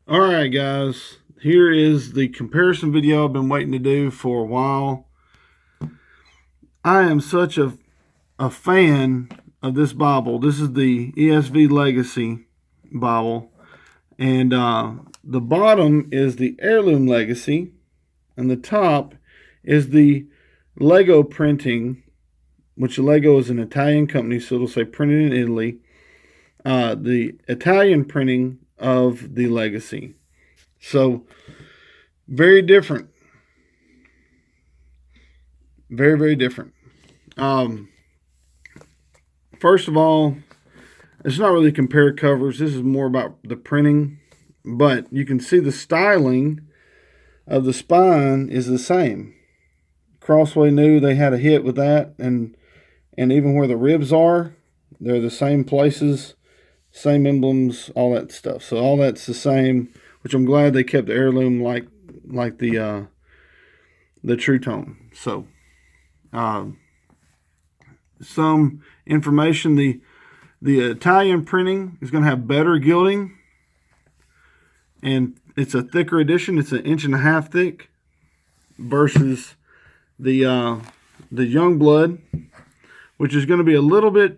All right, guys, here is the comparison video I've been waiting to do for a while. I am such a fan of this Bible. This is the ESV Legacy Bible, and the bottom is the Heirloom Legacy, and the top is the Lego printing, which Lego is an Italian company, so it'll say printed in Italy. The Italian printing of the Legacy. So, very different. Very, very different. First of all, it's not really compare covers. This is more about the printing. But you can see the styling of the spine is the same. Crossway knew they had a hit with that. And even where the ribs are, they're the same places, same emblems, all that stuff. So all that's the same, which I'm glad they kept the heirloom like the True Tone. So some information: the Italian printing is going to have better gilding, and it's a thicker edition. It's 1.5 inches thick versus the Youngblood, which is going to be a little bit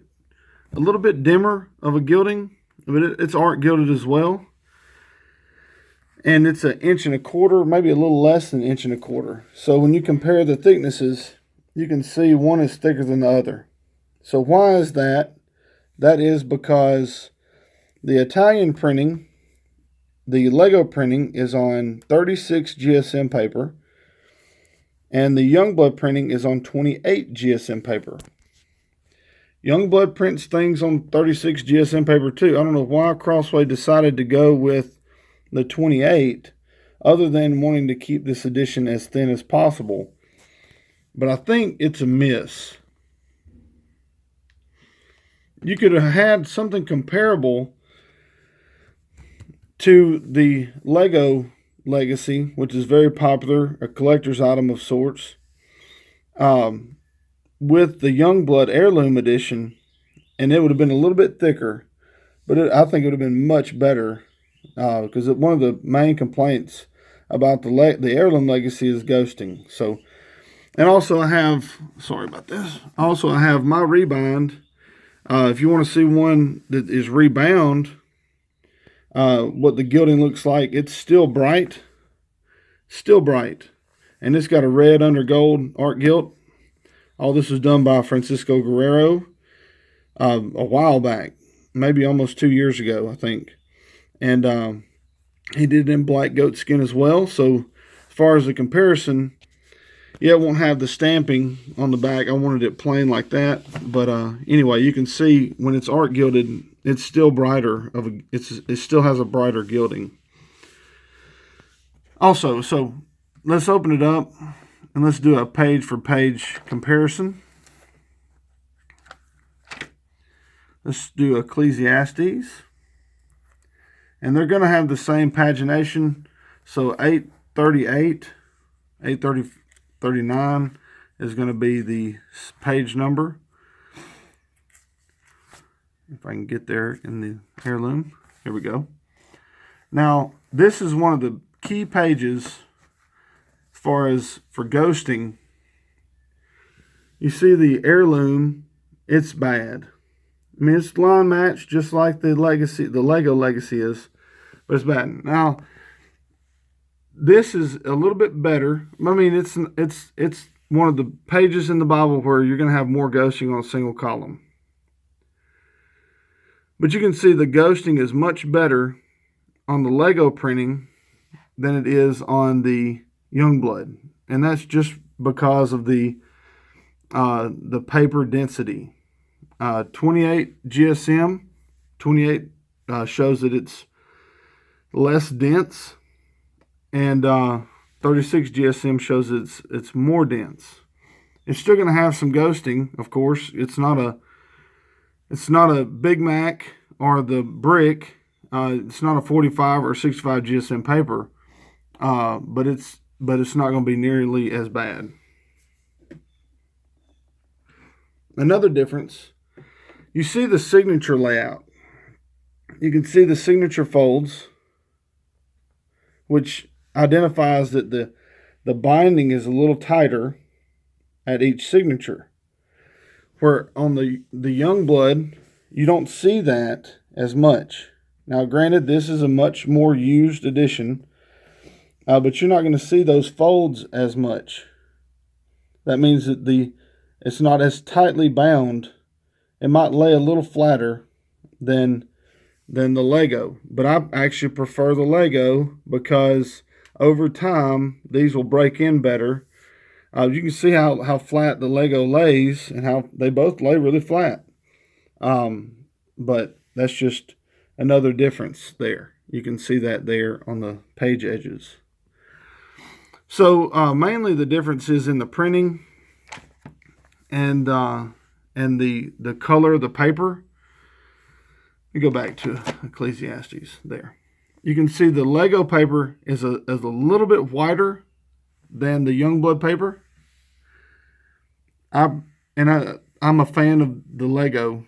dimmer of a gilding, but it's art gilded as well. And it's 1.25 inches, maybe a little less than 1.25 inches. So when you compare the thicknesses, you can see one is thicker than the other. So why is that? That is because the Italian printing, the Lego printing, is on 36 GSM paper, and the Youngblood printing is on 28 GSM paper. Youngblood prints things on 36 GSM paper too. I don't know why Crossway decided to go with the 28, other than wanting to keep this edition as thin as possible. But I think it's a miss. You could have had something comparable to the Lego Legacy, which is very popular, a collector's item of sorts, with the Youngblood Heirloom Edition, and it would have been a little bit thicker, but I think it would have been much better, because one of the main complaints about the Heirloom Legacy is ghosting. So, and also I have, sorry about this, also I have my rebind. If you want to see one that is rebound, what the gilding looks like, it's still bright, and it's got a red under gold art gilt. All this was done by Francisco Guerrero a while back, maybe almost 2 years ago, I think. And he did it in black goat skin as well. So as far as the comparison, yeah, it won't have the stamping on the back. I wanted it plain like that. But anyway, you can see when it's art gilded, it's still brighter. It still has a brighter gilding. Also, so let's open it up and let's do a page for page comparison. Let's do Ecclesiastes. And they're going to have the same pagination. So 838, 839 is going to be the page number. If I can get there in the heirloom. Here we go. Now, this is one of the key pages as far as for ghosting. You see the heirloom, it's bad. I mean, it's line matched just like the Lego Legacy is, but it's bad. Now, this is a little bit better. I mean, it's one of the pages in the Bible where you're going to have more ghosting on a single column. But you can see the ghosting is much better on the Lego printing than it is on the Youngblood, and that's just because of the paper density. 28 GSM, 28 shows that it's less dense, and 36 GSM shows it's more dense. It's still going to have some ghosting, of course. It's not a Big Mac or the brick. It's not a 45 or 65 GSM paper, but it's not going to be nearly as bad. Another difference, you see the signature layout. You can see the signature folds. which identifies that the binding is a little tighter at each signature. Where on the Youngblood, you don't see that as much. Now, granted, this is a much more used edition, but you're not going to see those folds as much. That means that it's not as tightly bound. It might lay a little flatter than the Lego, but I actually prefer the Lego because over time these will break in better. You can see how flat the Lego lays and how they both lay really flat. But that's just another difference there. You can see that there on the page edges. So mainly the difference is in the printing and the color of the paper. Let me go back to Ecclesiastes there. You can see the Lego paper is a little bit whiter than the Youngblood paper. I'm a fan of the Lego.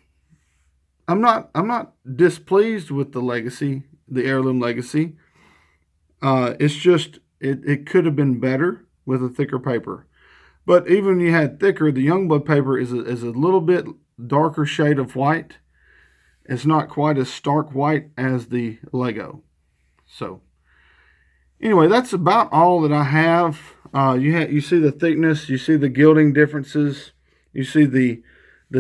I'm not displeased with the Legacy, the Heirloom Legacy. It's just it could have been better with a thicker paper. But even when you had thicker, the Youngblood paper is a little bit darker shade of white. It's not quite as stark white as the Lego. So anyway, that's about all that I have. You see the thickness, you see the gilding differences, you see the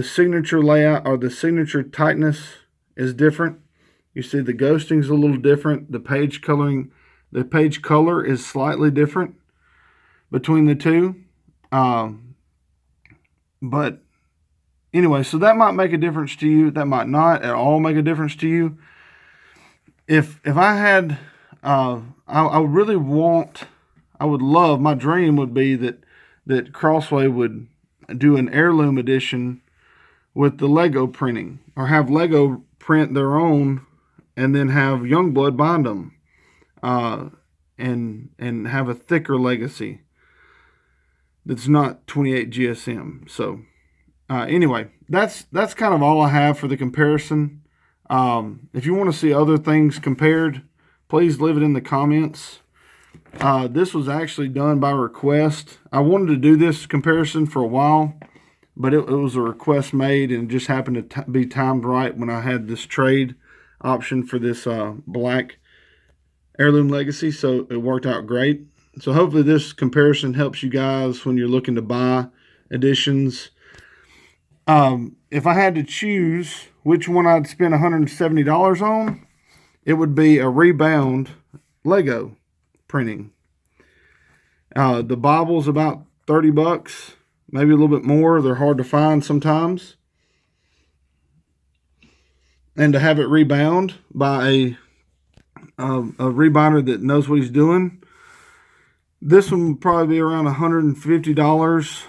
signature layout or the signature tightness is different. You see the ghosting's a little different. The page color is slightly different between the two. But anyway, so that might make a difference to you. That might not at all make a difference to you. If I had, I would love, my dream would be that Crossway would do an heirloom edition with the Lego printing, or have Lego print their own and then have Youngblood bind them, and have a thicker Legacy that's not 28 GSM. So anyway, that's kind of all I have for the comparison. If you want to see other things compared, please leave it in the comments. This was actually done by request. I wanted to do this comparison for a while, but it was a request made, and it just happened to be timed right when I had this trade option for this black Heirloom Legacy, so it worked out great. So hopefully this comparison helps you guys when you're looking to buy editions. If I had to choose which one I'd spend $170 on, it would be a rebound Lego printing. The Bible's about $30, maybe a little bit more. They're hard to find sometimes. And to have it rebound by a rebinder that knows what he's doing, this one would probably be around $150.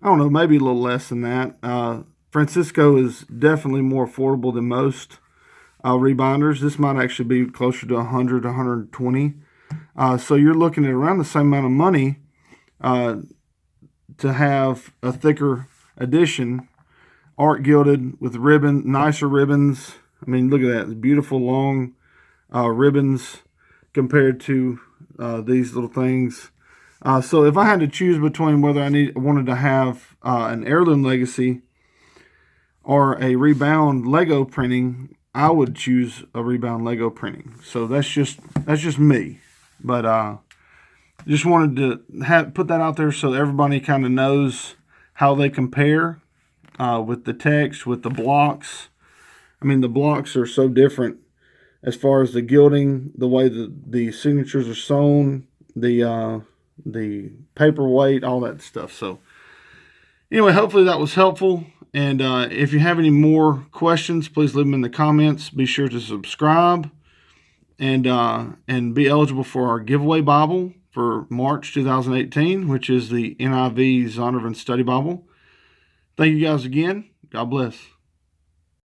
I don't know, maybe a little less than that. Francisco is definitely more affordable than most rebinders. This might actually be closer to $100, $120. So you're looking at around the same amount of money to have a thicker edition, art gilded with nicer ribbons. I mean, look at that. It's beautiful long ribbons compared to these little things. So if I had to choose between whether I wanted to have an Heirloom Legacy or a rebound Lego printing, I would choose a rebound Lego printing. So that's just me. But just wanted to put that out there so everybody kind of knows how they compare with the text, with the blocks. I mean, the blocks are so different as far as the gilding, the way the signatures are sewn, the paperweight, all that stuff. So anyway, hopefully that was helpful. And if you have any more questions, please leave them in the comments. Be sure to subscribe and be eligible for our giveaway Bible for March 2018, which is the NIV Zondervan Study Bible. Thank you guys again. God bless.